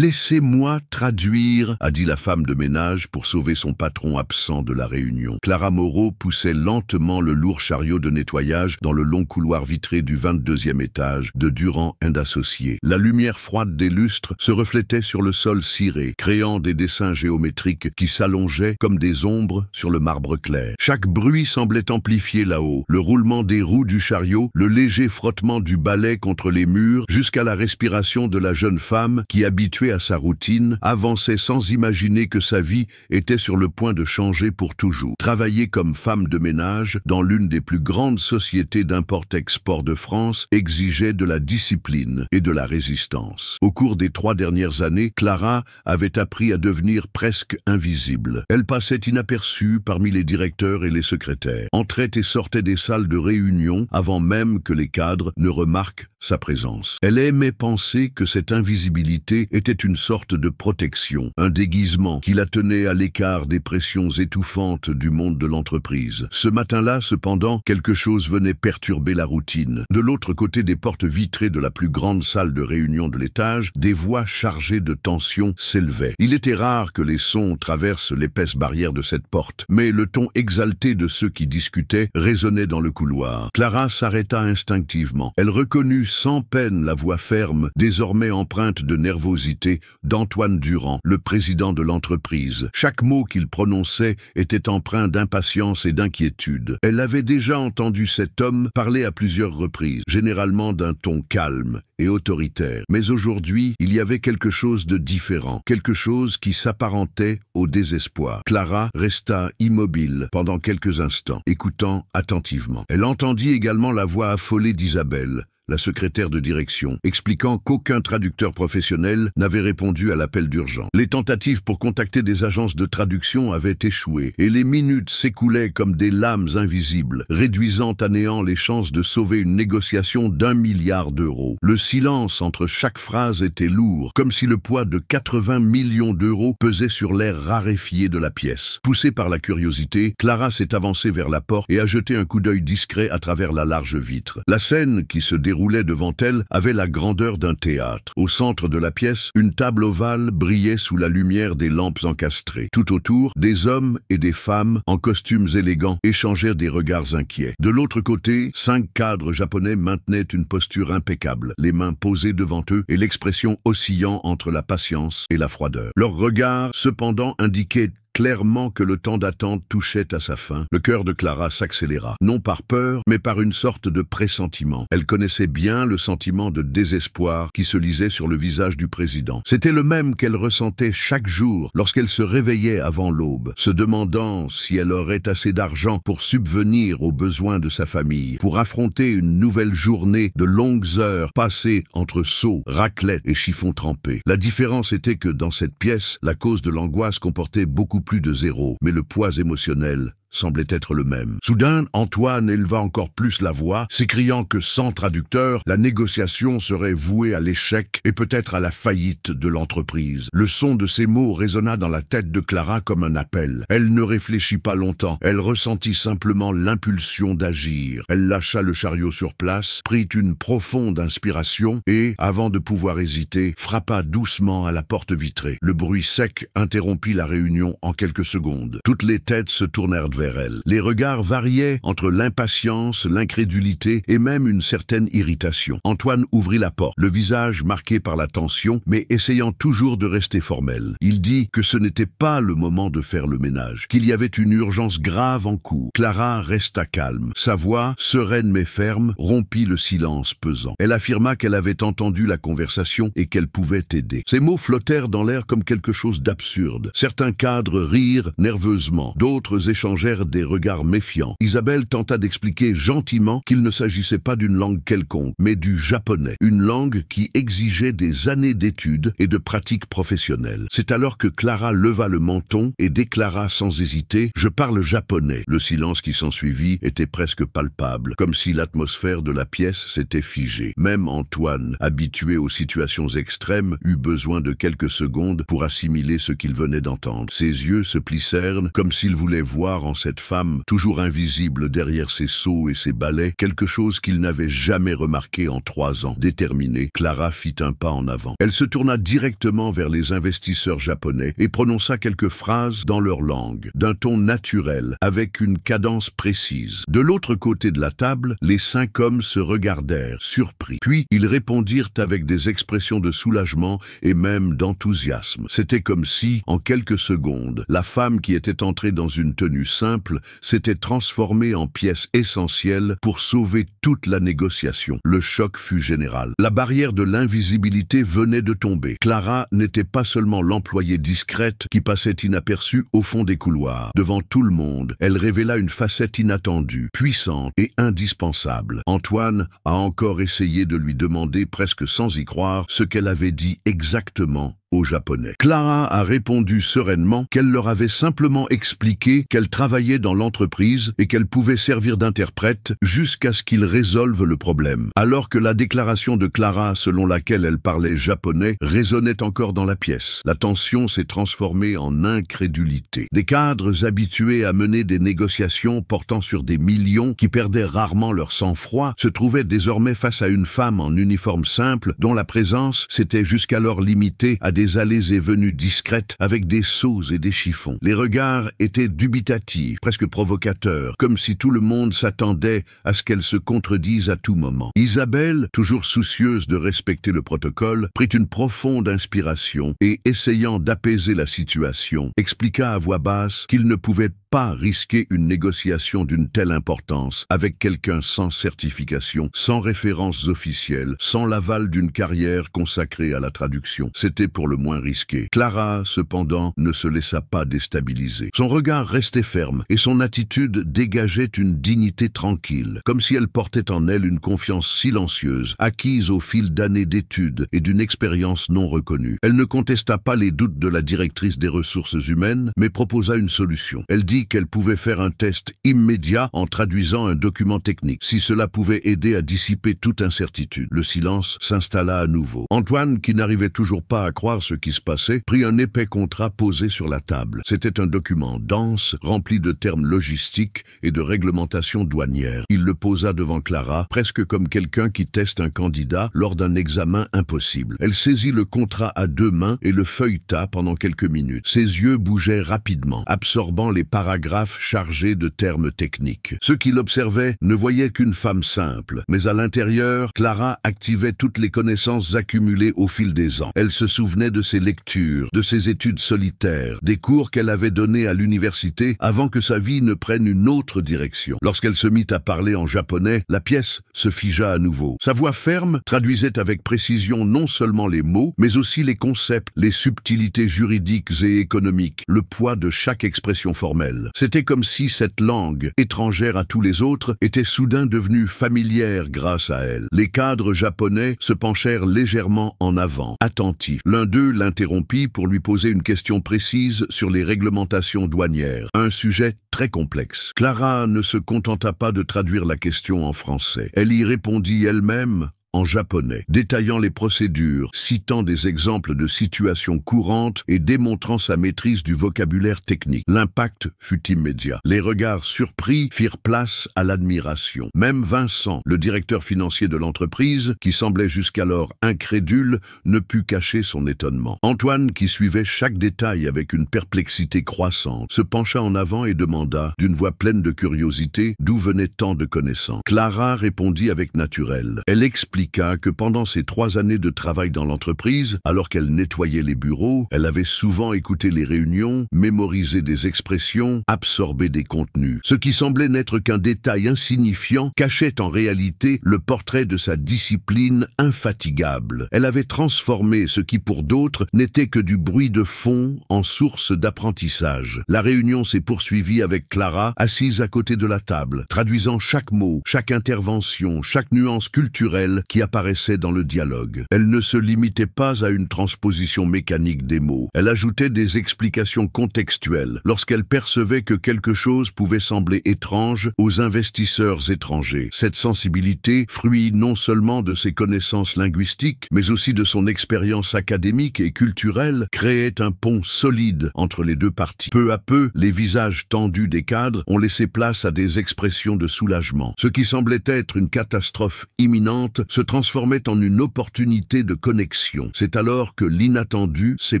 Laissez-moi traduire, a dit la femme de ménage pour sauver son patron absent de la réunion. Clara Moreau poussait lentement le lourd chariot de nettoyage dans le long couloir vitré du 22e étage de Durand & Associés. La lumière froide des lustres se reflétait sur le sol ciré, créant des dessins géométriques qui s'allongeaient comme des ombres sur le marbre clair. Chaque bruit semblait amplifié là-haut, le roulement des roues du chariot, le léger frottement du balai contre les murs, jusqu'à la respiration de la jeune femme qui, habituée à sa routine, avançait sans imaginer que sa vie était sur le point de changer pour toujours. Travailler comme femme de ménage dans l'une des plus grandes sociétés d'import-export de France exigeait de la discipline et de la résistance. Au cours des 3 dernières années, Clara avait appris à devenir presque invisible. Elle passait inaperçue parmi les directeurs et les secrétaires, entrait et sortait des salles de réunion avant même que les cadres ne remarquent sa présence. Elle aimait penser que cette invisibilité était une sorte de protection, un déguisement qui la tenait à l'écart des pressions étouffantes du monde de l'entreprise. Ce matin-là, cependant, quelque chose venait perturber la routine. De l'autre côté des portes vitrées de la plus grande salle de réunion de l'étage, des voix chargées de tension s'élevaient. Il était rare que les sons traversent l'épaisse barrière de cette porte, mais le ton exalté de ceux qui discutaient résonnait dans le couloir. Clara s'arrêta instinctivement. Elle reconnut sans peine la voix ferme, désormais empreinte de nervosité, d'Antoine Durand, le président de l'entreprise. Chaque mot qu'il prononçait était empreint d'impatience et d'inquiétude. Elle avait déjà entendu cet homme parler à plusieurs reprises, généralement d'un ton calme et autoritaire. Mais aujourd'hui, il y avait quelque chose de différent, quelque chose qui s'apparentait au désespoir. Clara resta immobile pendant quelques instants, écoutant attentivement. Elle entendit également la voix affolée d'Isabelle, la secrétaire de direction, expliquant qu'aucun traducteur professionnel n'avait répondu à l'appel d'urgence. Les tentatives pour contacter des agences de traduction avaient échoué, et les minutes s'écoulaient comme des lames invisibles, réduisant à néant les chances de sauver une négociation d'1 milliard d'euros. Le silence entre chaque phrase était lourd, comme si le poids de 80 millions d'euros pesait sur l'air raréfié de la pièce. Poussée par la curiosité, Clara s'est avancée vers la porte et a jeté un coup d'œil discret à travers la large vitre. La scène qui se déroulait devant elle avait la grandeur d'un théâtre. Au centre de la pièce, une table ovale brillait sous la lumière des lampes encastrées. Tout autour, des hommes et des femmes en costumes élégants échangèrent des regards inquiets. De l'autre côté, 5 cadres japonais maintenaient une posture impeccable, les mains posées devant eux et l'expression oscillant entre la patience et la froideur. Leurs regards, cependant, indiquaient clairement que le temps d'attente touchait à sa fin. Le cœur de Clara s'accéléra, non par peur, mais par une sorte de pressentiment. Elle connaissait bien le sentiment de désespoir qui se lisait sur le visage du président. C'était le même qu'elle ressentait chaque jour lorsqu'elle se réveillait avant l'aube, se demandant si elle aurait assez d'argent pour subvenir aux besoins de sa famille, pour affronter une nouvelle journée de longues heures passées entre seaux, raclette et chiffons trempés. La différence était que dans cette pièce, la cause de l'angoisse comportait beaucoup plus de 0, mais le poids émotionnel semblait être le même. Soudain, Antoine éleva encore plus la voix, s'écriant que sans traducteur, la négociation serait vouée à l'échec et peut-être à la faillite de l'entreprise. Le son de ces mots résonna dans la tête de Clara comme un appel. Elle ne réfléchit pas longtemps, elle ressentit simplement l'impulsion d'agir. Elle lâcha le chariot sur place, prit une profonde inspiration et, avant de pouvoir hésiter, frappa doucement à la porte vitrée. Le bruit sec interrompit la réunion en quelques secondes. Toutes les têtes se tournèrent vers elle. Les regards variaient entre l'impatience, l'incrédulité et même une certaine irritation. Antoine ouvrit la porte, le visage marqué par la tension, mais essayant toujours de rester formel. Il dit que ce n'était pas le moment de faire le ménage, qu'il y avait une urgence grave en cours. Clara resta calme. Sa voix, sereine mais ferme, rompit le silence pesant. Elle affirma qu'elle avait entendu la conversation et qu'elle pouvait aider. Ces mots flottèrent dans l'air comme quelque chose d'absurde. Certains cadres rirent nerveusement, d'autres échangèrent des regards méfiants. Isabelle tenta d'expliquer gentiment qu'il ne s'agissait pas d'une langue quelconque, mais du japonais, une langue qui exigeait des années d'études et de pratiques professionnelles. C'est alors que Clara leva le menton et déclara sans hésiter « Je parle japonais ». Le silence qui s'ensuivit était presque palpable, comme si l'atmosphère de la pièce s'était figée. Même Antoine, habitué aux situations extrêmes, eut besoin de quelques secondes pour assimiler ce qu'il venait d'entendre. Ses yeux se plissèrent comme s'il voulait voir en cette femme, toujours invisible derrière ses seaux et ses balais, quelque chose qu'il n'avait jamais remarqué en 3 ans. Déterminée, Clara fit un pas en avant. Elle se tourna directement vers les investisseurs japonais et prononça quelques phrases dans leur langue, d'un ton naturel, avec une cadence précise. De l'autre côté de la table, les 5 hommes se regardèrent, surpris. Puis, ils répondirent avec des expressions de soulagement et même d'enthousiasme. C'était comme si, en quelques secondes, la femme qui était entrée dans une tenue simple s'était transformée en pièce essentielle pour sauver toute la négociation. Le choc fut général. La barrière de l'invisibilité venait de tomber. Clara n'était pas seulement l'employée discrète qui passait inaperçue au fond des couloirs. Devant tout le monde, elle révéla une facette inattendue, puissante et indispensable. Antoine a encore essayé de lui demander, presque sans y croire, ce qu'elle avait dit exactement aux Japonais. Clara a répondu sereinement qu'elle leur avait simplement expliqué qu'elle travaillait dans l'entreprise et qu'elle pouvait servir d'interprète jusqu'à ce qu'ils résolvent le problème. Alors que la déclaration de Clara, selon laquelle elle parlait japonais, résonnait encore dans la pièce. La tension s'est transformée en incrédulité. Des cadres habitués à mener des négociations portant sur des millions qui perdaient rarement leur sang-froid se trouvaient désormais face à une femme en uniforme simple dont la présence s'était jusqu'alors limitée à des allées et venues discrètes avec des seaux et des chiffons. Les regards étaient dubitatifs, presque provocateurs, comme si tout le monde s'attendait à ce qu'elle se contredise à tout moment. Isabelle, toujours soucieuse de respecter le protocole, prit une profonde inspiration et, essayant d'apaiser la situation, expliqua à voix basse qu'il ne pouvait pas risquer une négociation d'une telle importance avec quelqu'un sans certification, sans références officielles, sans l'aval d'une carrière consacrée à la traduction. C'était pour le moins risqué. Clara, cependant, ne se laissa pas déstabiliser. Son regard restait ferme et son attitude dégageait une dignité tranquille, comme si elle portait en elle une confiance silencieuse, acquise au fil d'années d'études et d'une expérience non reconnue. Elle ne contesta pas les doutes de la directrice des ressources humaines, mais proposa une solution. Elle dit qu'elle pouvait faire un test immédiat en traduisant un document technique, si cela pouvait aider à dissiper toute incertitude. Le silence s'installa à nouveau. Antoine, qui n'arrivait toujours pas à croire ce qui se passait, prit un épais contrat posé sur la table. C'était un document dense, rempli de termes logistiques et de réglementations douanières. Il le posa devant Clara, presque comme quelqu'un qui teste un candidat lors d'un examen impossible. Elle saisit le contrat à 2 mains et le feuilleta pendant quelques minutes. Ses yeux bougeaient rapidement, absorbant les paragraphes chargés de termes techniques. Ceux qui l'observaient ne voyaient qu'une femme simple, mais à l'intérieur, Clara activait toutes les connaissances accumulées au fil des ans. Elle se souvenait de ses lectures, de ses études solitaires, des cours qu'elle avait donnés à l'université avant que sa vie ne prenne une autre direction. Lorsqu'elle se mit à parler en japonais, la pièce se figea à nouveau. Sa voix ferme traduisait avec précision non seulement les mots, mais aussi les concepts, les subtilités juridiques et économiques, le poids de chaque expression formelle. C'était comme si cette langue, étrangère à tous les autres, était soudain devenue familière grâce à elle. Les cadres japonais se penchèrent légèrement en avant, attentifs. L'un d'eux l'interrompit pour lui poser une question précise sur les réglementations douanières, un sujet très complexe. Clara ne se contenta pas de traduire la question en français. Elle y répondit elle-même en japonais, détaillant les procédures, citant des exemples de situations courantes et démontrant sa maîtrise du vocabulaire technique. L'impact fut immédiat. Les regards surpris firent place à l'admiration. Même Vincent, le directeur financier de l'entreprise, qui semblait jusqu'alors incrédule, ne put cacher son étonnement. Antoine, qui suivait chaque détail avec une perplexité croissante, se pencha en avant et demanda, d'une voix pleine de curiosité, d'où venaient tant de connaissances. Clara répondit avec naturel. Elle expliqua que pendant ses 3 années de travail dans l'entreprise, alors qu'elle nettoyait les bureaux, elle avait souvent écouté les réunions, mémorisé des expressions, absorbé des contenus. Ce qui semblait n'être qu'un détail insignifiant cachait en réalité le portrait de sa discipline infatigable. Elle avait transformé ce qui pour d'autres n'était que du bruit de fond en source d'apprentissage. La réunion s'est poursuivie avec Clara, assise à côté de la table, traduisant chaque mot, chaque intervention, chaque nuance culturelle qui apparaissaient dans le dialogue. Elle ne se limitait pas à une transposition mécanique des mots. Elle ajoutait des explications contextuelles lorsqu'elle percevait que quelque chose pouvait sembler étrange aux investisseurs étrangers. Cette sensibilité, fruit non seulement de ses connaissances linguistiques, mais aussi de son expérience académique et culturelle, créait un pont solide entre les deux parties. Peu à peu, les visages tendus des cadres ont laissé place à des expressions de soulagement. Ce qui semblait être une catastrophe imminente se transformait en une opportunité de connexion. C'est alors que l'inattendu s'est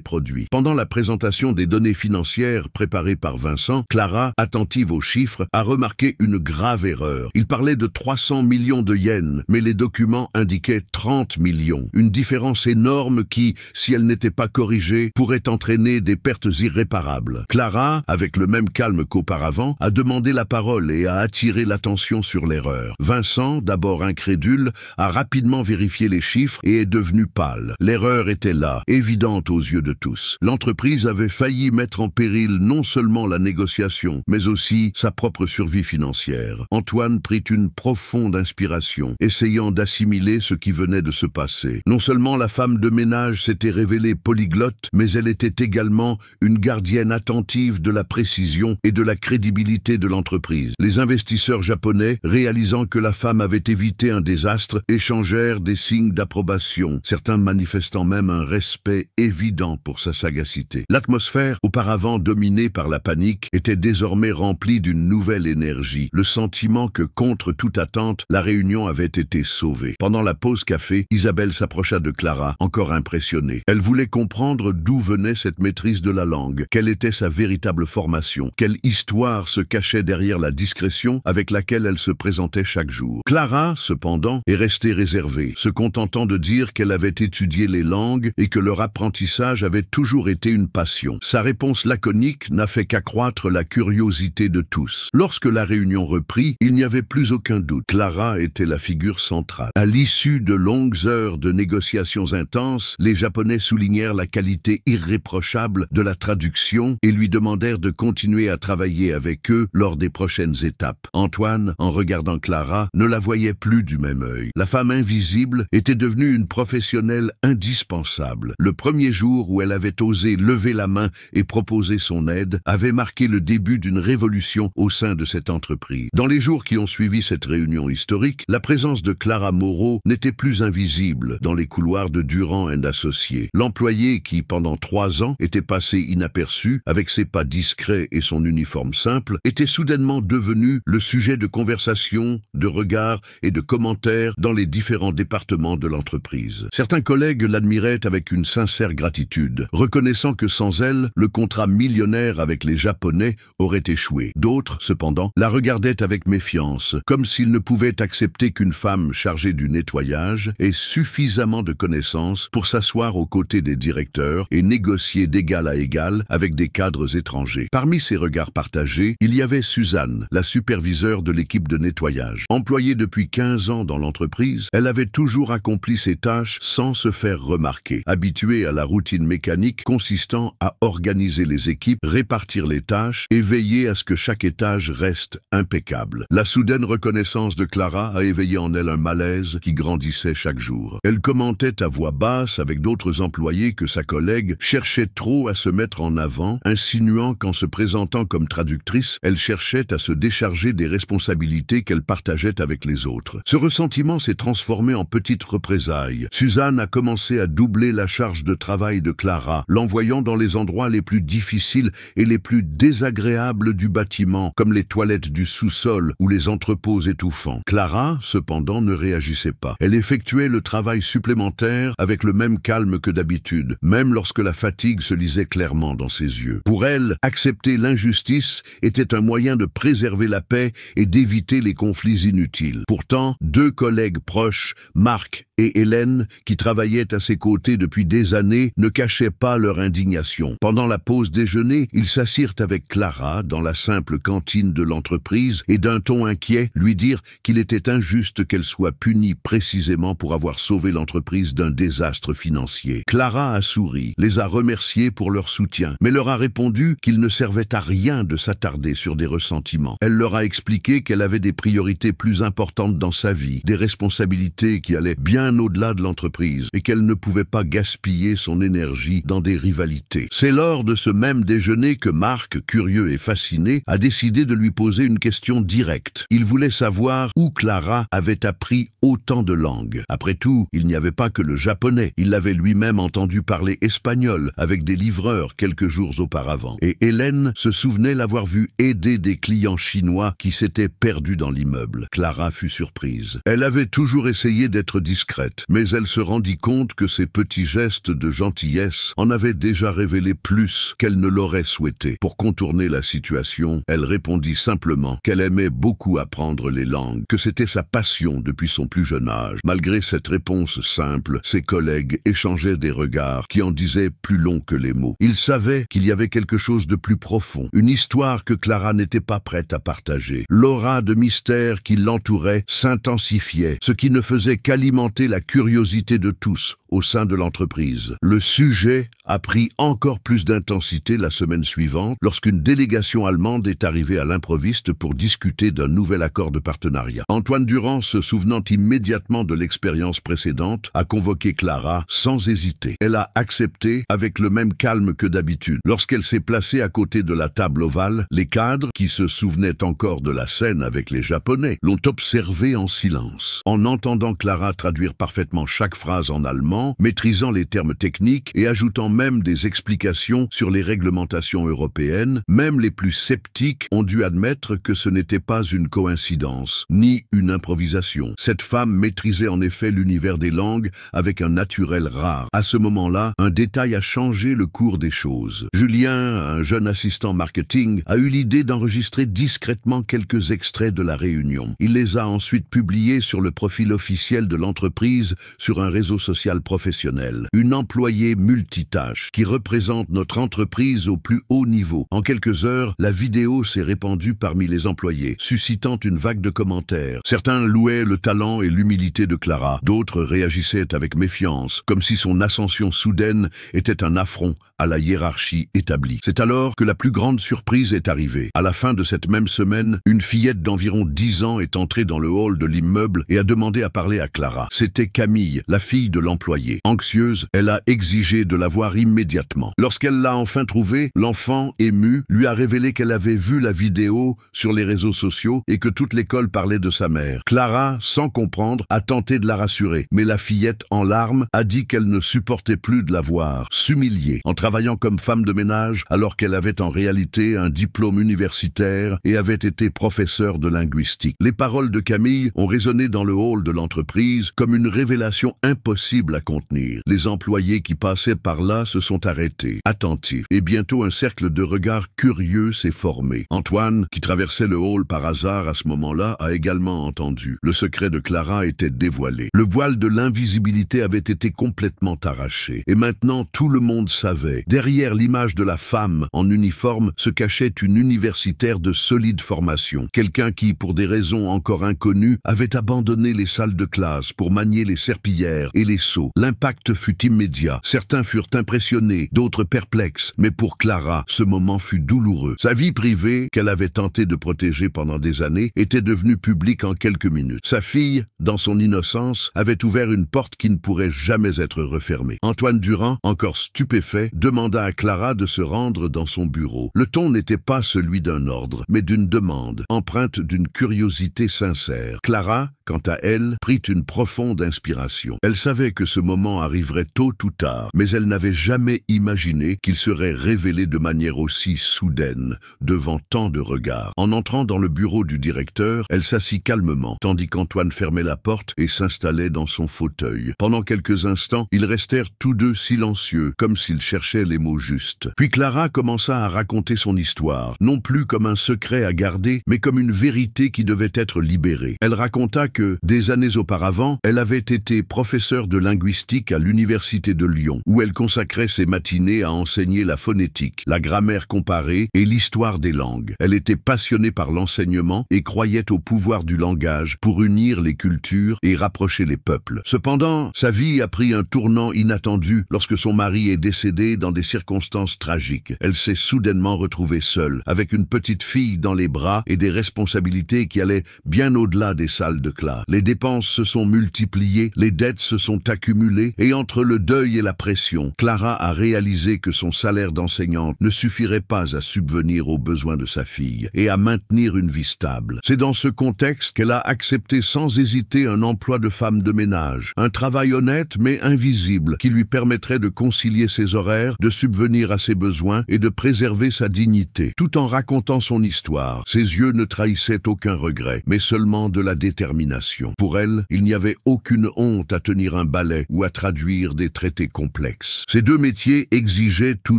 produit. Pendant la présentation des données financières préparées par Vincent, Clara, attentive aux chiffres, a remarqué une grave erreur. Il parlait de 300 millions de yens, mais les documents indiquaient 30 millions. Une différence énorme qui, si elle n'était pas corrigée, pourrait entraîner des pertes irréparables. Clara, avec le même calme qu'auparavant, a demandé la parole et a attiré l'attention sur l'erreur. Vincent, d'abord incrédule, a rapidement vérifié les chiffres et est devenu pâle. L'erreur était là, évidente aux yeux de tous. L'entreprise avait failli mettre en péril non seulement la négociation, mais aussi sa propre survie financière. Antoine prit une profonde inspiration, essayant d'assimiler ce qui venait de se passer. Non seulement la femme de ménage s'était révélée polyglotte, mais elle était également une gardienne attentive de la précision et de la crédibilité de l'entreprise. Les investisseurs japonais, réalisant que la femme avait évité un désastre, échangèrent des signes d'approbation, certains manifestant même un respect évident pour sa sagacité. L'atmosphère, auparavant dominée par la panique, était désormais remplie d'une nouvelle énergie, le sentiment que, contre toute attente, la réunion avait été sauvée. Pendant la pause café, Isabelle s'approcha de Clara, encore impressionnée. Elle voulait comprendre d'où venait cette maîtrise de la langue, quelle était sa véritable formation, quelle histoire se cachait derrière la discrétion avec laquelle elle se présentait chaque jour. Clara, cependant, est restée réservée, se contentant de dire qu'elle avait étudié les langues et que leur apprentissage avait toujours été une passion. Sa réponse laconique n'a fait qu'accroître la curiosité de tous. Lorsque la réunion reprit, il n'y avait plus aucun doute. Clara était la figure centrale. À l'issue de longues heures de négociations intenses, les Japonais soulignèrent la qualité irréprochable de la traduction et lui demandèrent de continuer à travailler avec eux lors des prochaines étapes. Antoine, en regardant Clara, ne la voyait plus du même œil. La femme invisible était devenue une professionnelle indispensable. Le premier jour où elle avait osé lever la main et proposer son aide avait marqué le début d'une révolution au sein de cette entreprise. Dans les jours qui ont suivi cette réunion historique, la présence de Clara Moreau n'était plus invisible dans les couloirs de Durand & Associés. L'employé qui, pendant 3 ans, était passé inaperçu, avec ses pas discrets et son uniforme simple, était soudainement devenu le sujet de conversations, de regards et de commentaires dans les différents départements de l'entreprise. Certains collègues l'admiraient avec une sincère gratitude, reconnaissant que sans elle, le contrat millionnaire avec les Japonais aurait échoué. D'autres, cependant, la regardaient avec méfiance, comme s'ils ne pouvaient accepter qu'une femme chargée du nettoyage ait suffisamment de connaissances pour s'asseoir aux côtés des directeurs et négocier d'égal à égal avec des cadres étrangers. Parmi ces regards partagés, il y avait Suzanne, la superviseure de l'équipe de nettoyage. Employée depuis 15 ans dans l'entreprise, elle avait toujours accompli ses tâches sans se faire remarquer. Habituée à la routine mécanique consistant à organiser les équipes, répartir les tâches et veiller à ce que chaque étage reste impeccable. La soudaine reconnaissance de Clara a éveillé en elle un malaise qui grandissait chaque jour. Elle commentait à voix basse avec d'autres employés que sa collègue cherchait trop à se mettre en avant, insinuant qu'en se présentant comme traductrice, elle cherchait à se décharger des responsabilités qu'elle partageait avec les autres. Ce ressentiment s'est transformé en petites représailles. Suzanne a commencé à doubler la charge de travail de Clara, l'envoyant dans les endroits les plus difficiles et les plus désagréables du bâtiment, comme les toilettes du sous-sol ou les entrepôts étouffants. Clara, cependant, ne réagissait pas. Elle effectuait le travail supplémentaire avec le même calme que d'habitude, même lorsque la fatigue se lisait clairement dans ses yeux. Pour elle, accepter l'injustice était un moyen de préserver la paix et d'éviter les conflits inutiles. Pourtant, 2 collègues proches, Marc et Hélène, qui travaillait à ses côtés depuis des années, ne cachaient pas leur indignation. Pendant la pause déjeuner, ils s'assirent avec Clara dans la simple cantine de l'entreprise et d'un ton inquiet lui dirent qu'il était injuste qu'elle soit punie précisément pour avoir sauvé l'entreprise d'un désastre financier. Clara a souri, les a remerciés pour leur soutien, mais leur a répondu qu'il ne servait à rien de s'attarder sur des ressentiments. Elle leur a expliqué qu'elle avait des priorités plus importantes dans sa vie, des responsabilités qui allaient bien au-delà de l'entreprise et qu'elle ne pouvait pas gaspiller son énergie dans des rivalités. C'est lors de ce même déjeuner que Marc, curieux et fasciné, a décidé de lui poser une question directe. Il voulait savoir où Clara avait appris autant de langues. Après tout, il n'y avait pas que le japonais. Il l'avait lui-même entendu parler espagnol avec des livreurs quelques jours auparavant. Et Hélène se souvenait l'avoir vu aider des clients chinois qui s'étaient perdus dans l'immeuble. Clara fut surprise. Elle avait toujours essayé d'être discrète, mais elle se rendit compte que ses petits gestes de gentillesse en avaient déjà révélé plus qu'elle ne l'aurait souhaité. Pour contourner la situation, elle répondit simplement qu'elle aimait beaucoup apprendre les langues, que c'était sa passion depuis son plus jeune âge. Malgré cette réponse simple, ses collègues échangeaient des regards qui en disaient plus long que les mots. Ils savaient qu'il y avait quelque chose de plus profond, une histoire que Clara n'était pas prête à partager. L'aura de mystère qui l'entourait s'intensifiait, ce qui ne faisait qu'alimenter la curiosité de tous au sein de l'entreprise. Le sujet a pris encore plus d'intensité la semaine suivante lorsqu'une délégation allemande est arrivée à l'improviste pour discuter d'un nouvel accord de partenariat. Antoine Durand, se souvenant immédiatement de l'expérience précédente, a convoqué Clara sans hésiter. Elle a accepté avec le même calme que d'habitude. Lorsqu'elle s'est placée à côté de la table ovale, les cadres, qui se souvenaient encore de la scène avec les Japonais, l'ont observée en silence. En entendant Clara traduire parfaitement chaque phrase en allemand, maîtrisant les termes techniques et ajoutant même des explications sur les réglementations européennes, même les plus sceptiques ont dû admettre que ce n'était pas une coïncidence, ni une improvisation. Cette femme maîtrisait en effet l'univers des langues avec un naturel rare. À ce moment-là, un détail a changé le cours des choses. Julien, un jeune assistant marketing, a eu l'idée d'enregistrer discrètement quelques extraits de la réunion. Il les a ensuite publiés sur le profil officiel de l'entreprise sur un réseau social professionnel. Une employée multitâche qui représente notre entreprise au plus haut niveau. En quelques heures, la vidéo s'est répandue parmi les employés, suscitant une vague de commentaires. Certains louaient le talent et l'humilité de Clara. D'autres réagissaient avec méfiance, comme si son ascension soudaine était un affront à la hiérarchie établie. C'est alors que la plus grande surprise est arrivée. À la fin de cette même semaine, une fillette d'environ 10 ans est entrée dans le hall de l'immeuble et a demandé à parler à Clara. C'était Camille, la fille de l'employé. Anxieuse, elle a exigé de la voir immédiatement. Lorsqu'elle l'a enfin trouvée, l'enfant, ému, lui a révélé qu'elle avait vu la vidéo sur les réseaux sociaux et que toute l'école parlait de sa mère. Clara, sans comprendre, a tenté de la rassurer, mais la fillette, en larmes, a dit qu'elle ne supportait plus de la voir s'humilier en travaillant comme femme de ménage alors qu'elle avait en réalité un diplôme universitaire et avait été professeure de linguistique. Les paroles de Camille ont résonné dans le hall de l'entreprise comme une révélation impossible à contenir. Les employés qui passaient par là se sont arrêtés, attentifs, et bientôt un cercle de regards curieux s'est formé. Antoine, qui traversait le hall par hasard à ce moment-là, a également entendu. Le secret de Clara était dévoilé. Le voile de l'invisibilité avait été complètement arraché. Et maintenant, tout le monde savait. Derrière l'image de la femme en uniforme se cachait une universitaire de solide formation. Quelqu'un qui, pour des raisons encore inconnues, avait abandonné les salles de classe pour manier les serpillères et les seaux. L'impact fut immédiat. Certains furent impressionnés, d'autres perplexes. Mais pour Clara, ce moment fut douloureux. Sa vie privée, qu'elle avait tenté de protéger pendant des années, était devenue publique en quelques minutes. Sa fille, dans son innocence, avait ouvert une porte qui ne pourrait jamais être refermée. Antoine Durand, encore stupéfait, demanda à Clara de se rendre dans son bureau. Le ton n'était pas celui d'un ordre, mais d'une demande, empreinte d'une curiosité sincère. Clara, quant à elle, prit une profonde inspiration. Elle savait que ce moment arriverait tôt ou tard, mais elle n'avait jamais imaginé qu'il serait révélé de manière aussi soudaine, devant tant de regards. En entrant dans le bureau du directeur, elle s'assit calmement, tandis qu'Antoine fermait la porte et s'installait dans son fauteuil. Pendant quelques instants, ils restèrent tous deux silencieux, comme s'ils cherchaient les mots justes. Puis Clara commença à raconter son histoire, non plus comme un secret à garder, mais comme une vérité qui devait être libérée. Elle raconta que, des années auparavant, elle avait été professeure de linguistique à l'université de Lyon, où elle consacrait ses matinées à enseigner la phonétique, la grammaire comparée et l'histoire des langues. Elle était passionnée par l'enseignement et croyait au pouvoir du langage pour unir les cultures et rapprocher les peuples. Cependant, sa vie a pris un tournant inattendu lorsque son mari est décédé dans des circonstances tragiques. Elle s'est soudainement retrouvée seule, avec une petite fille dans les bras et des responsabilités qui allaient bien au-delà des salles de classe. Les dépenses se sont multipliées, les dettes se sont accumulées, et entre le deuil et la pression, Clara a réalisé que son salaire d'enseignante ne suffirait pas à subvenir aux besoins de sa fille et à maintenir une vie stable. C'est dans ce contexte qu'elle a accepté sans hésiter un emploi de femme de ménage, un travail honnête mais invisible qui lui permettrait de concilier ses horaires, de subvenir à ses besoins et de préserver sa dignité. Tout en racontant son histoire, ses yeux ne trahissaient aucun regret, mais seulement de la détermination. Pour elle, il n'y avait aucune honte à tenir un ballet ou à traduire des traités complexes. Ces deux métiers exigeaient tous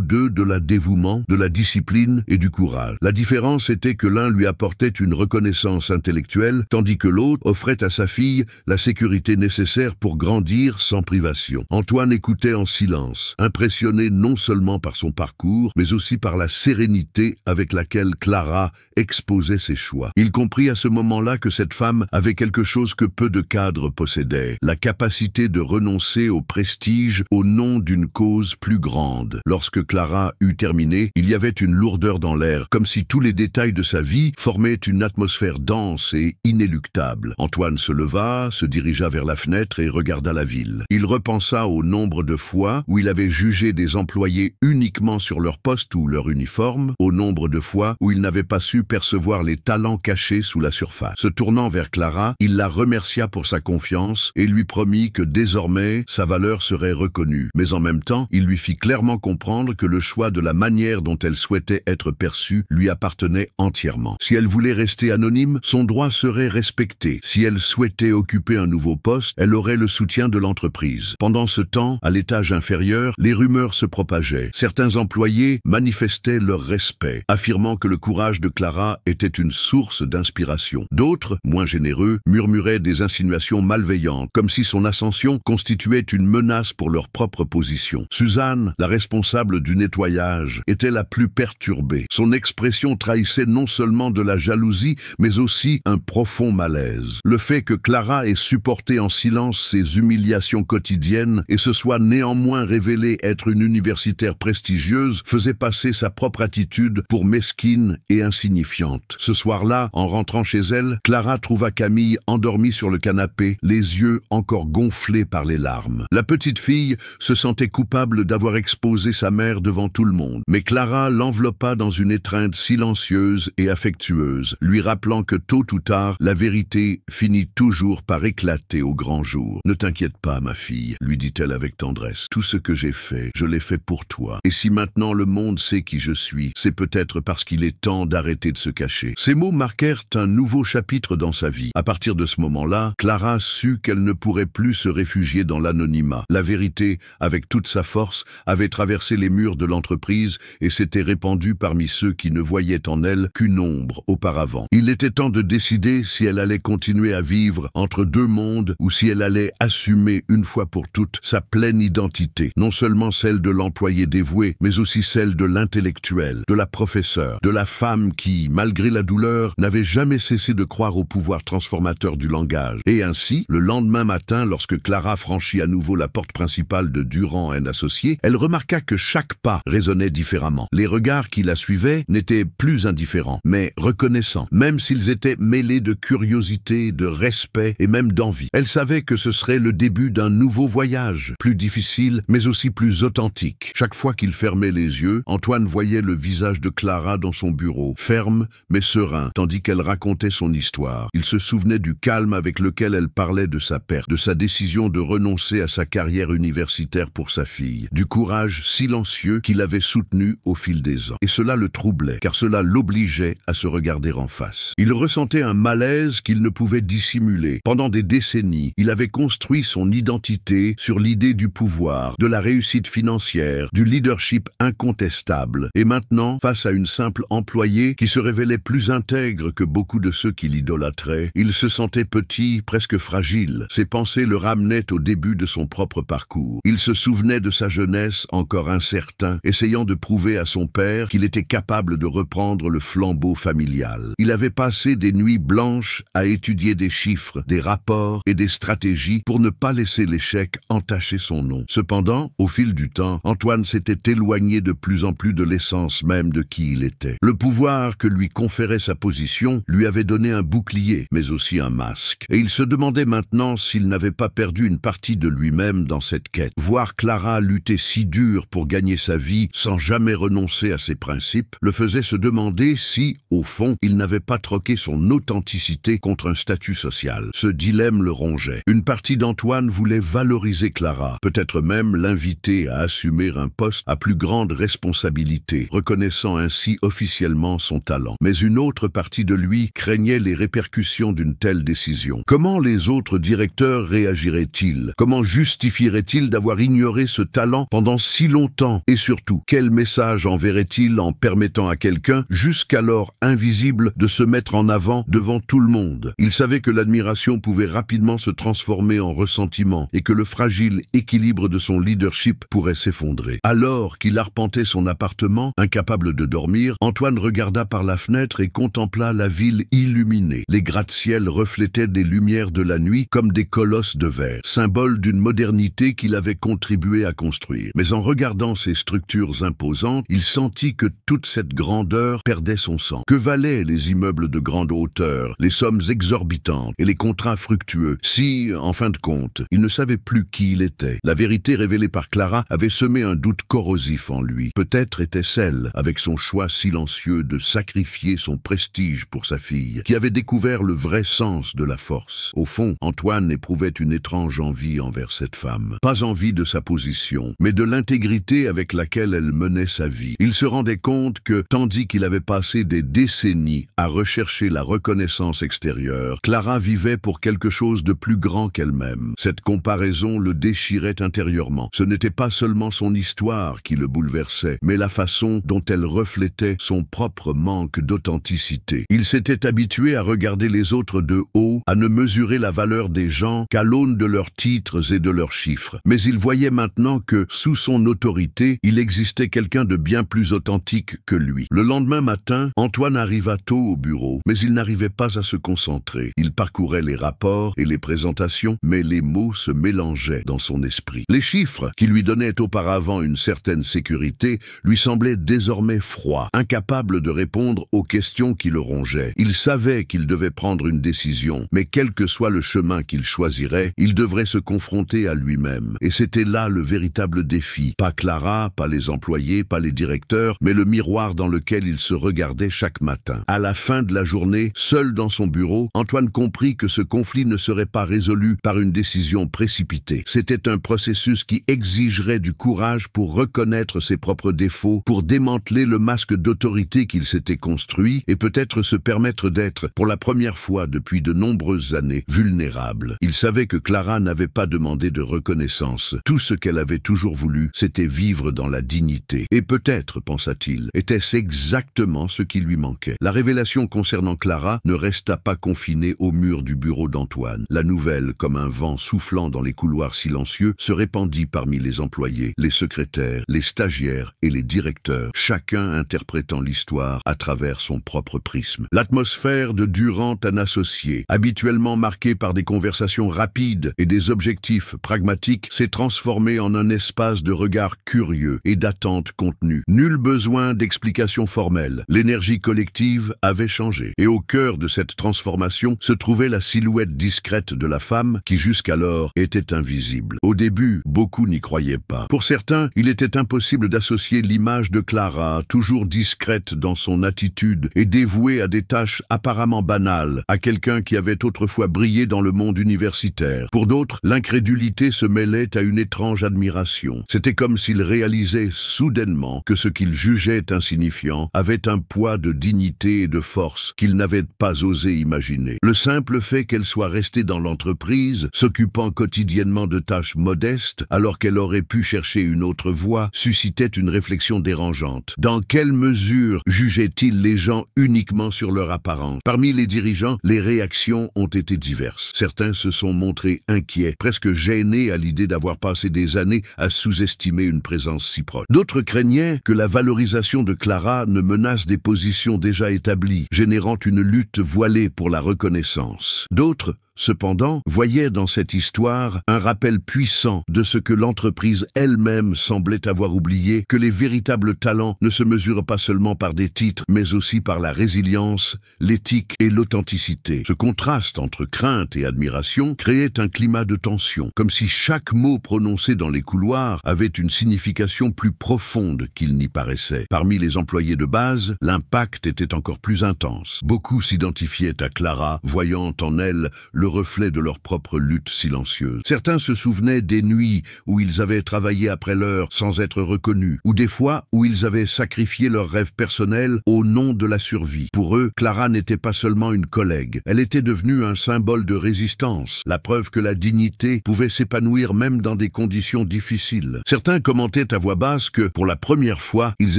deux de la dévouement, de la discipline et du courage. La différence était que l'un lui apportait une reconnaissance intellectuelle, tandis que l'autre offrait à sa fille la sécurité nécessaire pour grandir sans privation. Antoine écoutait en silence, impressionné non seulement par son parcours, mais aussi par la sérénité avec laquelle Clara exposait ses choix. Il comprit à ce moment-là que cette femme avait quelque chose que peu de cadres possédaient, la capacité de renoncer au prestige au nom d'une cause plus grande. Lorsque Clara eut terminé, il y avait une lourdeur dans l'air, comme si tous les détails de sa vie formaient une atmosphère dense et inéluctable. Antoine se leva, se dirigea vers la fenêtre et regarda la ville. Il repensa au nombre de fois où il avait jugé des employés uniquement sur leur poste ou leur uniforme, au nombre de fois où il n'avait pas su percevoir les talents cachés sous la surface. Se tournant vers Clara, il la remercia pour sa confiance et lui promit que désormais sa valeur serait reconnue. Mais en même temps, il lui fit clairement comprendre que le choix de la manière dont elle souhaitait être perçue lui appartenait entièrement. Si elle voulait rester anonyme, son droit serait respecté. Si elle souhaitait occuper un nouveau poste, elle aurait le soutien de l'entreprise. Pendant ce temps, à l'étage inférieur, les rumeurs se propageaient. Certains employés manifestaient leur respect, affirmant que le courage de Clara était une source d'inspiration. D'autres, moins généreux, murmuraient des insinuations malveillantes, comme si son ascension constituait une menace pour leur propre position. Suzanne, la responsable du nettoyage, était la plus perturbée. Son expression trahissait non seulement de la jalousie, mais aussi un profond malaise. Le fait que Clara ait supporté en silence ses humiliations quotidiennes et se soit néanmoins révélée être une universitaire prestigieuse faisait passer sa propre attitude pour mesquine et insignifiante. Ce soir-là, en rentrant chez elle, Clara trouva Camille endormie sur le canapé, les yeux encore gonflés par les larmes. La petite fille se sentait coupable d'avoir exposé sa mère devant tout le monde, mais Clara l'enveloppa dans une étreinte silencieuse et affectueuse, lui rappelant que tôt ou tard, la vérité finit toujours par éclater au grand jour. « Ne t'inquiète pas, ma fille, lui dit-elle avec tendresse. Tout ce que j'ai fait, je l'ai fait pour toi. Et si maintenant le monde sait qui je suis, c'est peut-être parce qu'il est temps d'arrêter de se cacher. » Ces mots marquèrent un nouveau chapitre dans sa vie. À partir de ce moment-là, Clara sut qu'elle ne pourrait plus se réfugier dans l'anonymat. La vérité, avec toute sa force, avait traversé les murs de l'entreprise et s'était répandue parmi ceux qui ne voyaient en elle qu'une ombre auparavant. Il était temps de décider si elle allait continuer à vivre entre deux mondes ou si elle allait assumer une fois pour toutes sa pleine identité, non seulement celle de l'employé dévoué, mais aussi celle de l'intellectuel, de la professeure, de la femme qui, malgré la douleur, n'avait jamais cessé de croire au pouvoir transformateur du langage. Et ainsi, le lendemain matin, lorsque Clara franchit à nouveau la porte principale de Durand & Associés, elle remarqua que chaque pas résonnait différemment. Les regards qui la suivaient n'étaient plus indifférents, mais reconnaissants, même s'ils étaient mêlés de curiosité, de respect et même d'envie. Elle savait que ce serait le début d'un nouveau voyage, plus difficile, mais aussi plus authentique. Chaque fois qu'il fermait les yeux, Antoine voyait le visage de Clara dans son bureau, ferme mais serein, tandis qu'elle racontait son histoire. Il se souvenait du calme avec lequel elle parlait de sa perte, de sa décision de renoncer à sa carrière universitaire pour sa fille, du courage silencieux qu'il avait soutenu au fil des ans. Et cela le troublait, car cela l'obligeait à se regarder en face. Il ressentait un malaise qu'il ne pouvait dissimuler. Pendant des décennies, il avait construit son identité sur l'idée du pouvoir, de la réussite financière, du leadership incontestable. Et maintenant, face à une simple employée qui se révélait plus intègre que beaucoup de ceux qui l'idolâtraient, il se sentait sentait petit, presque fragile. Ses pensées le ramenaient au début de son propre parcours. Il se souvenait de sa jeunesse, encore incertain, essayant de prouver à son père qu'il était capable de reprendre le flambeau familial. Il avait passé des nuits blanches à étudier des chiffres, des rapports et des stratégies pour ne pas laisser l'échec entacher son nom. Cependant, au fil du temps, Antoine s'était éloigné de plus en plus de l'essence même de qui il était. Le pouvoir que lui conférait sa position lui avait donné un bouclier, mais aussi un masque. Et il se demandait maintenant s'il n'avait pas perdu une partie de lui-même dans cette quête. Voir Clara lutter si dur pour gagner sa vie sans jamais renoncer à ses principes le faisait se demander si, au fond, il n'avait pas troqué son authenticité contre un statut social. Ce dilemme le rongeait. Une partie d'Antoine voulait valoriser Clara, peut-être même l'inviter à assumer un poste à plus grande responsabilité, reconnaissant ainsi officiellement son talent. Mais une autre partie de lui craignait les répercussions d'une telle décision. Comment les autres directeurs réagiraient-ils? Comment justifieraient-ils d'avoir ignoré ce talent pendant si longtemps? Et surtout, quel message enverrait-il en permettant à quelqu'un, jusqu'alors invisible, de se mettre en avant devant tout le monde? Il savait que l'admiration pouvait rapidement se transformer en ressentiment et que le fragile équilibre de son leadership pourrait s'effondrer. Alors qu'il arpentait son appartement, incapable de dormir, Antoine regarda par la fenêtre et contempla la ville illuminée. Les gratte-ciel reflétaient des lumières de la nuit comme des colosses de verre, symbole d'une modernité qu'il avait contribué à construire. Mais en regardant ces structures imposantes, il sentit que toute cette grandeur perdait son sens. Que valaient les immeubles de grande hauteur, les sommes exorbitantes et les contrats fructueux, si, en fin de compte, il ne savait plus qui il était? La vérité révélée par Clara avait semé un doute corrosif en lui. Peut-être était-ce elle, avec son choix silencieux de sacrifier son prestige pour sa fille, qui avait découvert le vrai sens de la force. Au fond, Antoine éprouvait une étrange envie envers cette femme. Pas envie de sa position, mais de l'intégrité avec laquelle elle menait sa vie. Il se rendait compte que, tandis qu'il avait passé des décennies à rechercher la reconnaissance extérieure, Clara vivait pour quelque chose de plus grand qu'elle-même. Cette comparaison le déchirait intérieurement. Ce n'était pas seulement son histoire qui le bouleversait, mais la façon dont elle reflétait son propre manque d'authenticité. Il s'était habitué à regarder les autres de haut, à ne mesurer la valeur des gens qu'à l'aune de leurs titres et de leurs chiffres. Mais il voyait maintenant que, sous son autorité, il existait quelqu'un de bien plus authentique que lui. Le lendemain matin, Antoine arriva tôt au bureau, mais il n'arrivait pas à se concentrer. Il parcourait les rapports et les présentations, mais les mots se mélangeaient dans son esprit. Les chiffres, qui lui donnaient auparavant une certaine sécurité, lui semblaient désormais froids, incapables de répondre aux questions qui le rongeaient. Il savait qu'il devait prendre une décision, mais quel que soit le chemin qu'il choisirait, il devrait se confronter à lui-même. Et c'était là le véritable défi. Pas Clara, pas les employés, pas les directeurs, mais le miroir dans lequel il se regardait chaque matin. À la fin de la journée, seul dans son bureau, Antoine comprit que ce conflit ne serait pas résolu par une décision précipitée. C'était un processus qui exigerait du courage pour reconnaître ses propres défauts, pour démanteler le masque d'autorité qu'il s'était construit et peut-être se permettre d'être, pour la première fois depuis de nombreuses années, vulnérable. Il savait que Clara n'avait pas demandé de reconnaissance. Tout ce qu'elle avait toujours voulu, c'était vivre dans la dignité. Et peut-être, pensa-t-il, était-ce exactement ce qui lui manquait. La révélation concernant Clara ne resta pas confinée au mur du bureau d'Antoine. La nouvelle, comme un vent soufflant dans les couloirs silencieux, se répandit parmi les employés, les secrétaires, les stagiaires et les directeurs, chacun interprétant l'histoire à travers son propre prisme. L'atmosphère de Durand & Associés, habituellement marquée par des conversations rapides et des objectifs pragmatiques, s'est transformée en un espace de regard curieux et d'attente contenue. Nul besoin d'explications formelles. L'énergie collective avait changé. Et au cœur de cette transformation se trouvait la silhouette discrète de la femme qui jusqu'alors était invisible. Au début, beaucoup n'y croyaient pas. Pour certains, il était impossible d'associer l'image de Clara, toujours discrète dans son attitude et dévouée à des tâches apparemment banales, à quelqu'un qui avait autrefois brillé dans le monde universitaire. Pour d'autres, l'incrédulité se mêlait à une étrange admiration. C'était comme s'ils réalisaient soudainement que ce qu'ils jugeaient insignifiant avait un poids de dignité et de force qu'ils n'avaient pas osé imaginer. Le simple fait qu'elle soit restée dans l'entreprise, s'occupant quotidiennement de tâches modestes, alors qu'elle aurait pu chercher une autre voie, suscitait une réflexion dérangeante. Dans quelle mesure jugeait-il les gens uniquement sur leur apparence? Parmi les dirigeants, les réactions réactions ont été diverses. Certains se sont montrés inquiets, presque gênés à l'idée d'avoir passé des années à sous-estimer une présence si proche. D'autres craignaient que la valorisation de Clara ne menace des positions déjà établies, générant une lutte voilée pour la reconnaissance. D'autres, cependant, voyaient dans cette histoire un rappel puissant de ce que l'entreprise elle-même semblait avoir oublié, que les véritables talents ne se mesurent pas seulement par des titres, mais aussi par la résilience, l'éthique et l'authenticité. Ce contraste entre crainte et admiration créait un climat de tension, comme si chaque mot prononcé dans les couloirs avait une signification plus profonde qu'il n'y paraissait. Parmi les employés de base, l'impact était encore plus intense. Beaucoup s'identifiaient à Clara, voyant en elle le reflet de leur propre lutte silencieuse. Certains se souvenaient des nuits où ils avaient travaillé après l'heure sans être reconnus, ou des fois où ils avaient sacrifié leurs rêves personnels au nom de la survie. Pour eux, Clara n'était pas seulement une collègue, elle était devenue un symbole de résistance, la preuve que la dignité pouvait s'épanouir même dans des conditions difficiles. Certains commentaient à voix basse que, pour la première fois, ils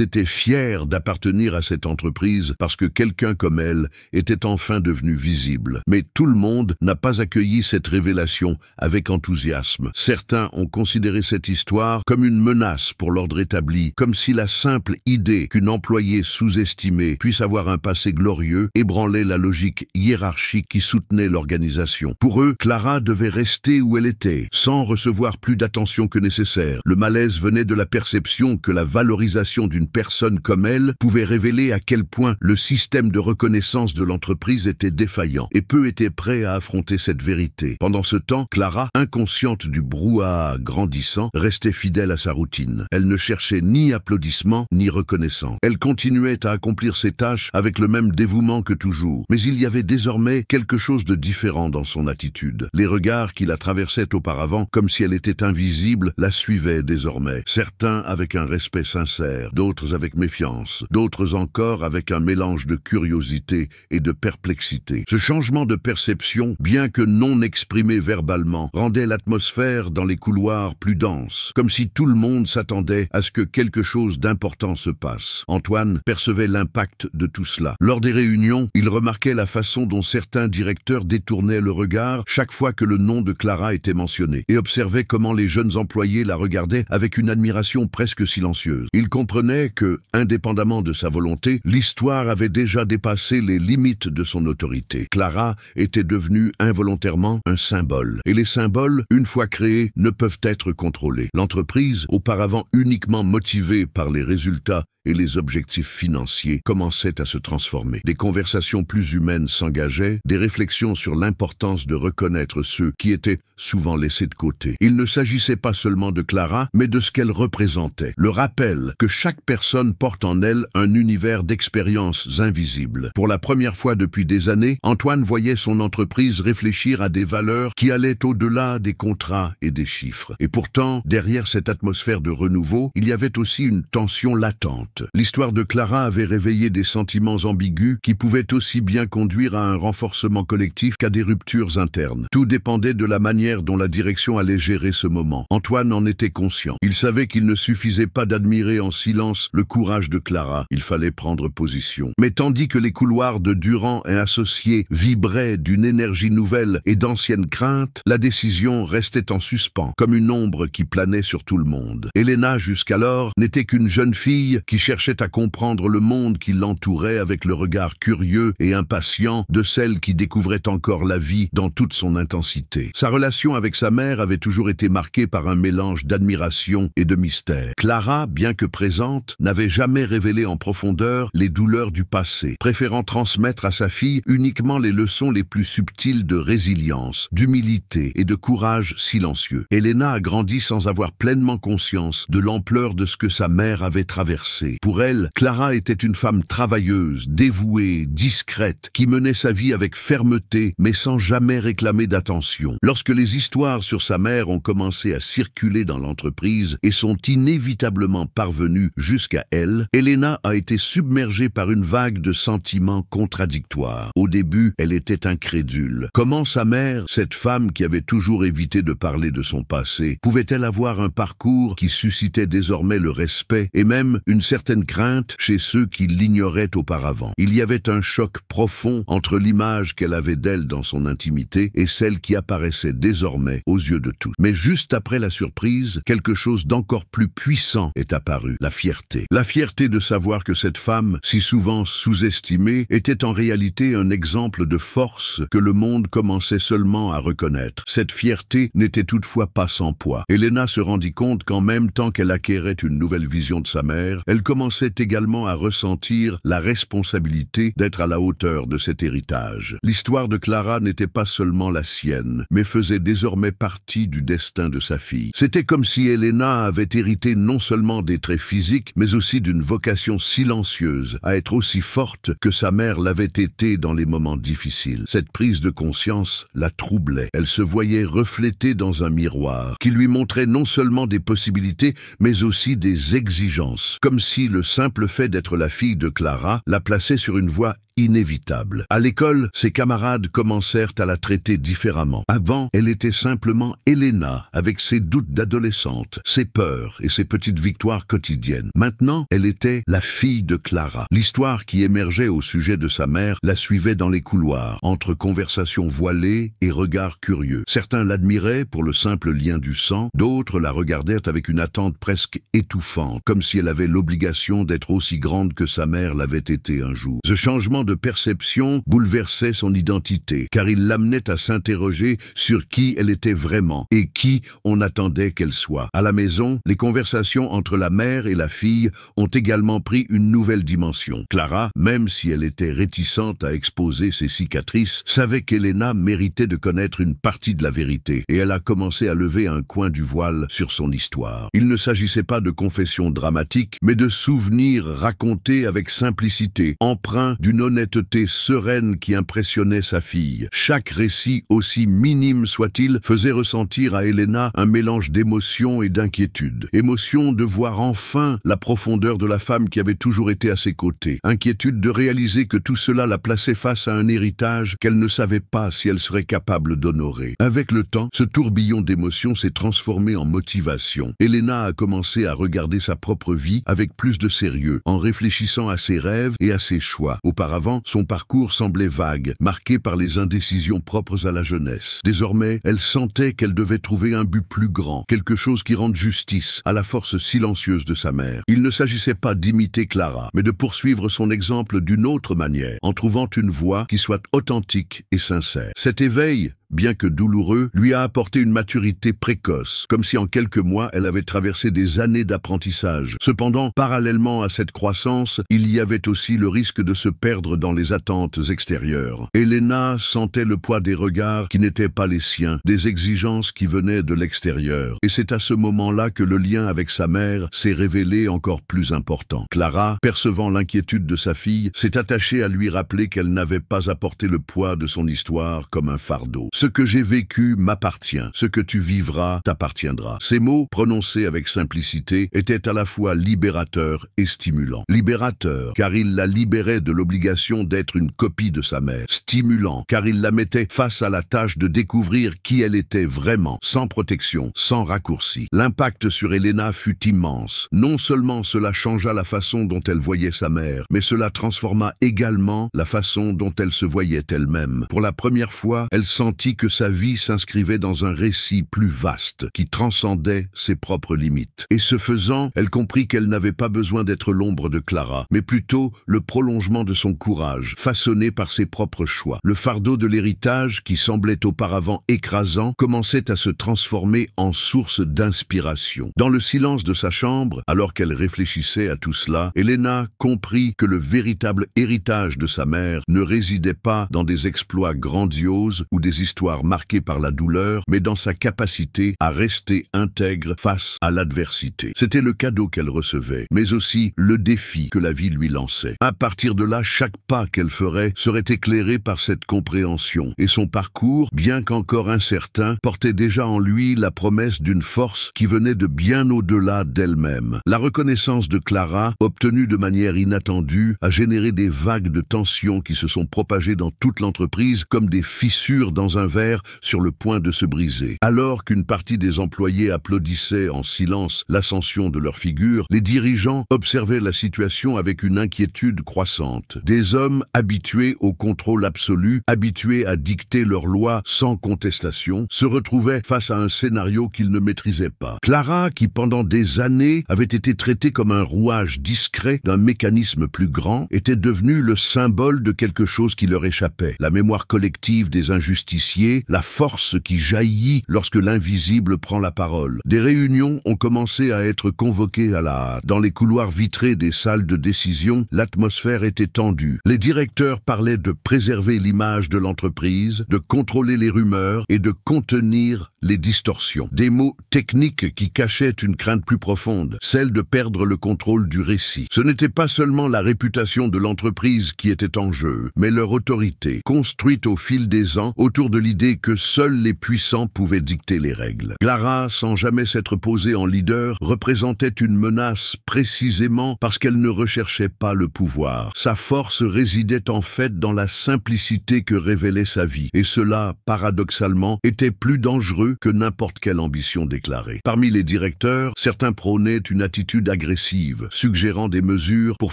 étaient fiers d'appartenir à cette entreprise parce que quelqu'un comme elle était enfin devenu visible. Mais tout le monde n'a pas accueilli cette révélation avec enthousiasme. Certains ont considéré cette histoire comme une menace pour l'ordre établi, comme si la simple idée qu'une employée sous-estimée puisse avoir un passé glorieux ébranlait la logique hiérarchique qui soutenait l'organisation. Pour eux, Clara devait rester où elle était, sans recevoir plus d'attention que nécessaire. Le malaise venait de la perception que la valorisation d'une personne comme elle pouvait révéler à quel point le système de reconnaissance de l'entreprise était défaillant, et peu étaient prêts à affronter cette vérité. Pendant ce temps, Clara, inconsciente du brouhaha grandissant, restait fidèle à sa routine. Elle ne cherchait ni applaudissements, ni reconnaissance. Elle continuait à accomplir ses tâches avec le même dévouement que toujours. Mais il y avait désormais quelque chose de différent dans son attitude. Les regards qui la traversaient auparavant, comme si elle était invisible, la suivaient désormais. Certains avec un respect sincère, d'autres avec méfiance, d'autres encore avec un mélange de curiosité et de perplexité. Ce changement de perception, bien que non exprimé verbalement, rendait l'atmosphère dans les couloirs plus dense, comme si tout le monde s'attendait à ce que quelque chose d'important se passe. Antoine percevait l'impact de tout cela. Lors des réunions, il remarquait la façon dont certains directeurs détournaient le regard chaque fois que le nom de Clara était mentionné, et observait comment les jeunes employés la regardaient avec une admiration presque silencieuse. Il comprenait que, indépendamment de sa volonté, l'histoire avait déjà dépassé les limites de son autorité. Clara était devenue involontairement un symbole. Et les symboles, une fois créés, ne peuvent être contrôlés. L'entreprise, auparavant uniquement motivée par les résultats et les objectifs financiers, commençaient à se transformer. Des conversations plus humaines s'engageaient, des réflexions sur l'importance de reconnaître ceux qui étaient souvent laissés de côté. Il ne s'agissait pas seulement de Clara, mais de ce qu'elle représentait. Le rappel que chaque personne porte en elle un univers d'expériences invisibles. Pour la première fois depuis des années, Antoine voyait son entreprise réfléchir à des valeurs qui allaient au-delà des contrats et des chiffres. Et pourtant, derrière cette atmosphère de renouveau, il y avait aussi une tension latente. L'histoire de Clara avait réveillé des sentiments ambigus qui pouvaient aussi bien conduire à un renforcement collectif qu'à des ruptures internes. Tout dépendait de la manière dont la direction allait gérer ce moment. Antoine en était conscient. Il savait qu'il ne suffisait pas d'admirer en silence le courage de Clara. Il fallait prendre position. Mais tandis que les couloirs de Durand et associés vibraient d'une énergie nouvelle et d'anciennes craintes, la décision restait en suspens, comme une ombre qui planait sur tout le monde. Elena, jusqu'alors, n'était qu'une jeune fille qui cherchait à comprendre le monde qui l'entourait avec le regard curieux et impatient de celle qui découvrait encore la vie dans toute son intensité. Sa relation avec sa mère avait toujours été marquée par un mélange d'admiration et de mystère. Clara, bien que présente, n'avait jamais révélé en profondeur les douleurs du passé, préférant transmettre à sa fille uniquement les leçons les plus subtiles de résilience, d'humilité et de courage silencieux. Elena a grandi sans avoir pleinement conscience de l'ampleur de ce que sa mère avait traversé. Pour elle, Clara était une femme travailleuse, dévouée, discrète, qui menait sa vie avec fermeté, mais sans jamais réclamer d'attention. Lorsque les histoires sur sa mère ont commencé à circuler dans l'entreprise et sont inévitablement parvenues jusqu'à elle, Elena a été submergée par une vague de sentiments contradictoires. Au début, elle était incrédule. Comment sa mère, cette femme qui avait toujours évité de parler de son passé, pouvait-elle avoir un parcours qui suscitait désormais le respect et même une certaine certaine crainte chez ceux qui l'ignoraient auparavant. Il y avait un choc profond entre l'image qu'elle avait d'elle dans son intimité et celle qui apparaissait désormais aux yeux de tous. Mais juste après la surprise, quelque chose d'encore plus puissant est apparu, la fierté. La fierté de savoir que cette femme, si souvent sous-estimée, était en réalité un exemple de force que le monde commençait seulement à reconnaître. Cette fierté n'était toutefois pas sans poids. Elena se rendit compte qu'en même temps qu'elle acquérait une nouvelle vision de sa mère, elle commençait également à ressentir la responsabilité d'être à la hauteur de cet héritage. L'histoire de Clara n'était pas seulement la sienne, mais faisait désormais partie du destin de sa fille. C'était comme si Elena avait hérité non seulement des traits physiques, mais aussi d'une vocation silencieuse à être aussi forte que sa mère l'avait été dans les moments difficiles. Cette prise de conscience la troublait. Elle se voyait reflétée dans un miroir qui lui montrait non seulement des possibilités, mais aussi des exigences, comme si le simple fait d'être la fille de Clara la plaçait sur une voie inévitable. À l'école, ses camarades commencèrent à la traiter différemment. Avant, elle était simplement Elena, avec ses doutes d'adolescente, ses peurs et ses petites victoires quotidiennes. Maintenant, elle était la fille de Clara. L'histoire qui émergeait au sujet de sa mère la suivait dans les couloirs, entre conversations voilées et regards curieux. Certains l'admiraient pour le simple lien du sang, d'autres la regardèrent avec une attente presque étouffante, comme si elle avait l'obligation d'être aussi grande que sa mère l'avait été un jour. Ce changement de perception bouleversait son identité, car il l'amenait à s'interroger sur qui elle était vraiment et qui on attendait qu'elle soit. À la maison, les conversations entre la mère et la fille ont également pris une nouvelle dimension. Clara, même si elle était réticente à exposer ses cicatrices, savait qu'Elena méritait de connaître une partie de la vérité, et elle a commencé à lever un coin du voile sur son histoire. Il ne s'agissait pas de confessions dramatiques, mais de souvenirs racontés avec simplicité, empreints d'une honnêteté sereine qui impressionnait sa fille. Chaque récit, aussi minime soit-il, faisait ressentir à Elena un mélange d'émotion et d'inquiétude. Émotion de voir enfin la profondeur de la femme qui avait toujours été à ses côtés. Inquiétude de réaliser que tout cela la plaçait face à un héritage qu'elle ne savait pas si elle serait capable d'honorer. Avec le temps, ce tourbillon d'émotions s'est transformé en motivation. Elena a commencé à regarder sa propre vie avec plus de sérieux, en réfléchissant à ses rêves et à ses choix. Auparavant, son parcours semblait vague, marqué par les indécisions propres à la jeunesse. Désormais, elle sentait qu'elle devait trouver un but plus grand, quelque chose qui rende justice à la force silencieuse de sa mère. Il ne s'agissait pas d'imiter Clara, mais de poursuivre son exemple d'une autre manière, en trouvant une voie qui soit authentique et sincère. Cet éveil, bien que douloureux, lui a apporté une maturité précoce, comme si en quelques mois elle avait traversé des années d'apprentissage. Cependant, parallèlement à cette croissance, il y avait aussi le risque de se perdre dans les attentes extérieures. Elena sentait le poids des regards qui n'étaient pas les siens, des exigences qui venaient de l'extérieur. Et c'est à ce moment-là que le lien avec sa mère s'est révélé encore plus important. Clara, percevant l'inquiétude de sa fille, s'est attachée à lui rappeler qu'elle n'avait pas apporté le poids de son histoire comme un fardeau. Ce que j'ai vécu m'appartient, ce que tu vivras t'appartiendra. Ces mots, prononcés avec simplicité, étaient à la fois libérateurs et stimulants. Libérateur, car il la libérait de l'obligation d'être une copie de sa mère. Stimulant, car il la mettait face à la tâche de découvrir qui elle était vraiment, sans protection, sans raccourci. L'impact sur Elena fut immense. Non seulement cela changea la façon dont elle voyait sa mère, mais cela transforma également la façon dont elle se voyait elle-même. Pour la première fois, elle sentit que sa vie s'inscrivait dans un récit plus vaste, qui transcendait ses propres limites. Et ce faisant, elle comprit qu'elle n'avait pas besoin d'être l'ombre de Clara, mais plutôt le prolongement de son courage, façonné par ses propres choix. Le fardeau de l'héritage, qui semblait auparavant écrasant, commençait à se transformer en source d'inspiration. Dans le silence de sa chambre, alors qu'elle réfléchissait à tout cela, Elena comprit que le véritable héritage de sa mère ne résidait pas dans des exploits grandioses ou des histoires marquée par la douleur, mais dans sa capacité à rester intègre face à l'adversité. C'était le cadeau qu'elle recevait, mais aussi le défi que la vie lui lançait. À partir de là, chaque pas qu'elle ferait serait éclairé par cette compréhension, et son parcours, bien qu'encore incertain, portait déjà en lui la promesse d'une force qui venait de bien au-delà d'elle-même. La reconnaissance de Clara, obtenue de manière inattendue, a généré des vagues de tensions qui se sont propagées dans toute l'entreprise comme des fissures dans un un verre sur le point de se briser. Alors qu'une partie des employés applaudissait en silence l'ascension de leur figure, les dirigeants observaient la situation avec une inquiétude croissante. Des hommes habitués au contrôle absolu, habitués à dicter leurs lois sans contestation, se retrouvaient face à un scénario qu'ils ne maîtrisaient pas. Clara, qui pendant des années avait été traitée comme un rouage discret d'un mécanisme plus grand, était devenue le symbole de quelque chose qui leur échappait. La mémoire collective des injusticiés, la force qui jaillit lorsque l'invisible prend la parole. Des réunions ont commencé à être convoquées à la hâte. Dans les couloirs vitrés des salles de décision, l'atmosphère était tendue. Les directeurs parlaient de préserver l'image de l'entreprise, de contrôler les rumeurs et de contenir les distorsions. Des mots techniques qui cachaient une crainte plus profonde, celle de perdre le contrôle du récit. Ce n'était pas seulement la réputation de l'entreprise qui était en jeu, mais leur autorité, construite au fil des ans autour de l'idée que seuls les puissants pouvaient dicter les règles. Clara, sans jamais s'être posée en leader, représentait une menace précisément parce qu'elle ne recherchait pas le pouvoir. Sa force résidait en fait dans la simplicité que révélait sa vie, et cela, paradoxalement, était plus dangereux que n'importe quelle ambition déclarée. Parmi les directeurs, certains prônaient une attitude agressive, suggérant des mesures pour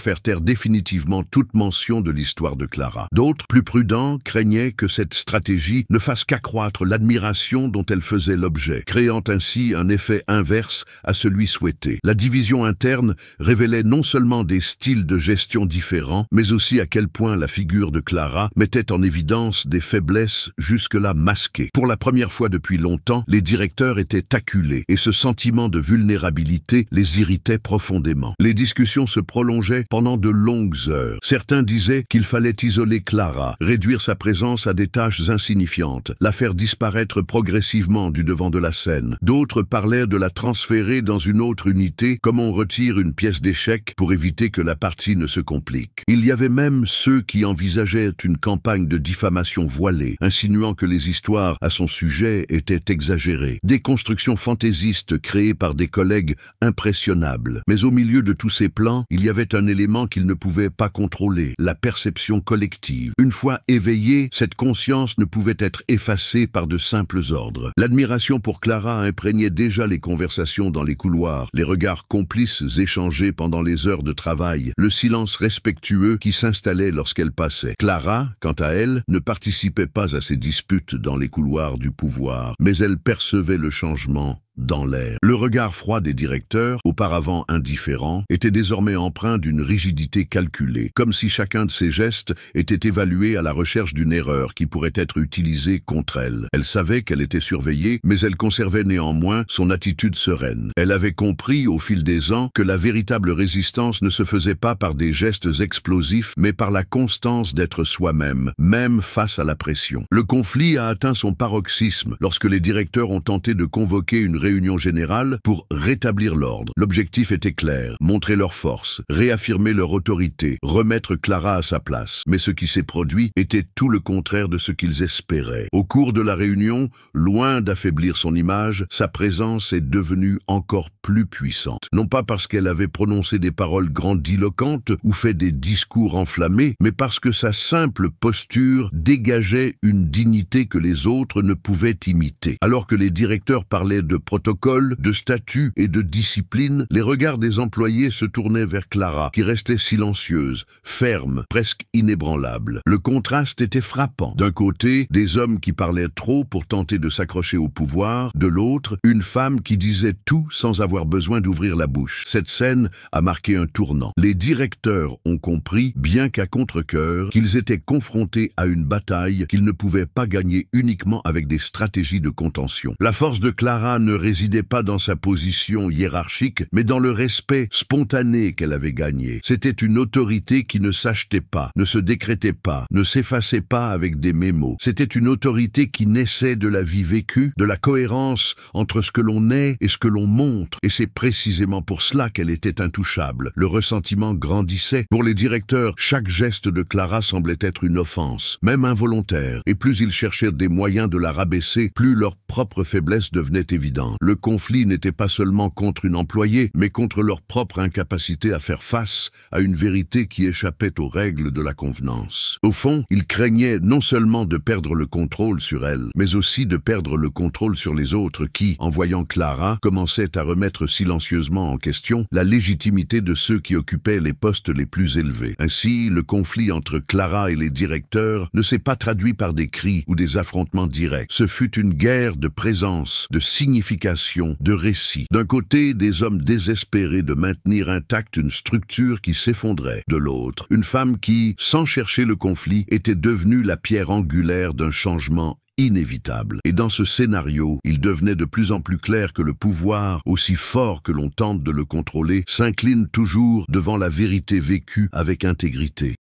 faire taire définitivement toute mention de l'histoire de Clara. D'autres, plus prudents, craignaient que cette stratégie ne fasse qu'accroître l'admiration dont elle faisait l'objet, créant ainsi un effet inverse à celui souhaité. La division interne révélait non seulement des styles de gestion différents, mais aussi à quel point la figure de Clara mettait en évidence des faiblesses jusque-là masquées. Pour la première fois depuis longtemps, les directeurs étaient acculés, et ce sentiment de vulnérabilité les irritait profondément. Les discussions se prolongeaient pendant de longues heures. Certains disaient qu'il fallait isoler Clara, réduire sa présence à des tâches insignifiantes, la faire disparaître progressivement du devant de la scène. D'autres parlaient de la transférer dans une autre unité, comme on retire une pièce d'échec pour éviter que la partie ne se complique. Il y avait même ceux qui envisageaient une campagne de diffamation voilée, insinuant que les histoires à son sujet étaient exagérées. Des constructions fantaisistes créées par des collègues impressionnables. Mais au milieu de tous ces plans, il y avait un élément qu'ils ne pouvaient pas contrôler, la perception collective. Une fois éveillée, cette conscience ne pouvait être effacée par de simples ordres. L'admiration pour Clara imprégnait déjà les conversations dans les couloirs, les regards complices échangés pendant les heures de travail, le silence respectueux qui s'installait lorsqu'elle passait. Clara, quant à elle, ne participait pas à ces disputes dans les couloirs du pouvoir, mais elle percevait le changement dans l'air. Le regard froid des directeurs, auparavant indifférent, était désormais empreint d'une rigidité calculée, comme si chacun de ses gestes était évalué à la recherche d'une erreur qui pourrait être utilisée contre elle. Elle savait qu'elle était surveillée, mais elle conservait néanmoins son attitude sereine. Elle avait compris, au fil des ans, que la véritable résistance ne se faisait pas par des gestes explosifs, mais par la constance d'être soi-même, même face à la pression. Le conflit a atteint son paroxysme lorsque les directeurs ont tenté de convoquer une réunion générale pour rétablir l'ordre. L'objectif était clair, montrer leur force, réaffirmer leur autorité, remettre Clara à sa place. Mais ce qui s'est produit était tout le contraire de ce qu'ils espéraient. Au cours de la réunion, loin d'affaiblir son image, sa présence est devenue encore plus puissante. Non pas parce qu'elle avait prononcé des paroles grandiloquentes ou fait des discours enflammés, mais parce que sa simple posture dégageait une dignité que les autres ne pouvaient imiter. Alors que les directeurs parlaient de protocole, de statut et de discipline, les regards des employés se tournaient vers Clara, qui restait silencieuse, ferme, presque inébranlable. Le contraste était frappant. D'un côté, des hommes qui parlaient trop pour tenter de s'accrocher au pouvoir, de l'autre, une femme qui disait tout sans avoir besoin d'ouvrir la bouche. Cette scène a marqué un tournant. Les directeurs ont compris, bien qu'à contre-cœur, qu'ils étaient confrontés à une bataille qu'ils ne pouvaient pas gagner uniquement avec des stratégies de contention. La force de Clara ne résidait pas dans sa position hiérarchique, mais dans le respect spontané qu'elle avait gagné. C'était une autorité qui ne s'achetait pas, ne se décrétait pas, ne s'effaçait pas avec des mémos. C'était une autorité qui naissait de la vie vécue, de la cohérence entre ce que l'on est et ce que l'on montre, et c'est précisément pour cela qu'elle était intouchable. Le ressentiment grandissait. Pour les directeurs, chaque geste de Clara semblait être une offense, même involontaire, et plus ils cherchaient des moyens de la rabaisser, plus leur propre faiblesse devenait évidente. suivant. Le conflit n'était pas seulement contre une employée, mais contre leur propre incapacité à faire face à une vérité qui échappait aux règles de la convenance. Au fond, ils craignaient non seulement de perdre le contrôle sur elle, mais aussi de perdre le contrôle sur les autres qui, en voyant Clara, commençaient à remettre silencieusement en question la légitimité de ceux qui occupaient les postes les plus élevés. Ainsi, le conflit entre Clara et les directeurs ne s'est pas traduit par des cris ou des affrontements directs. Ce fut une guerre de présence, de signification, de récit. D'un côté, des hommes désespérés de maintenir intacte une structure qui s'effondrait. De l'autre, une femme qui, sans chercher le conflit, était devenue la pierre angulaire d'un changement inévitable. Et dans ce scénario, il devenait de plus en plus clair que le pouvoir, aussi fort que l'on tente de le contrôler, s'incline toujours devant la vérité vécue avec intégrité.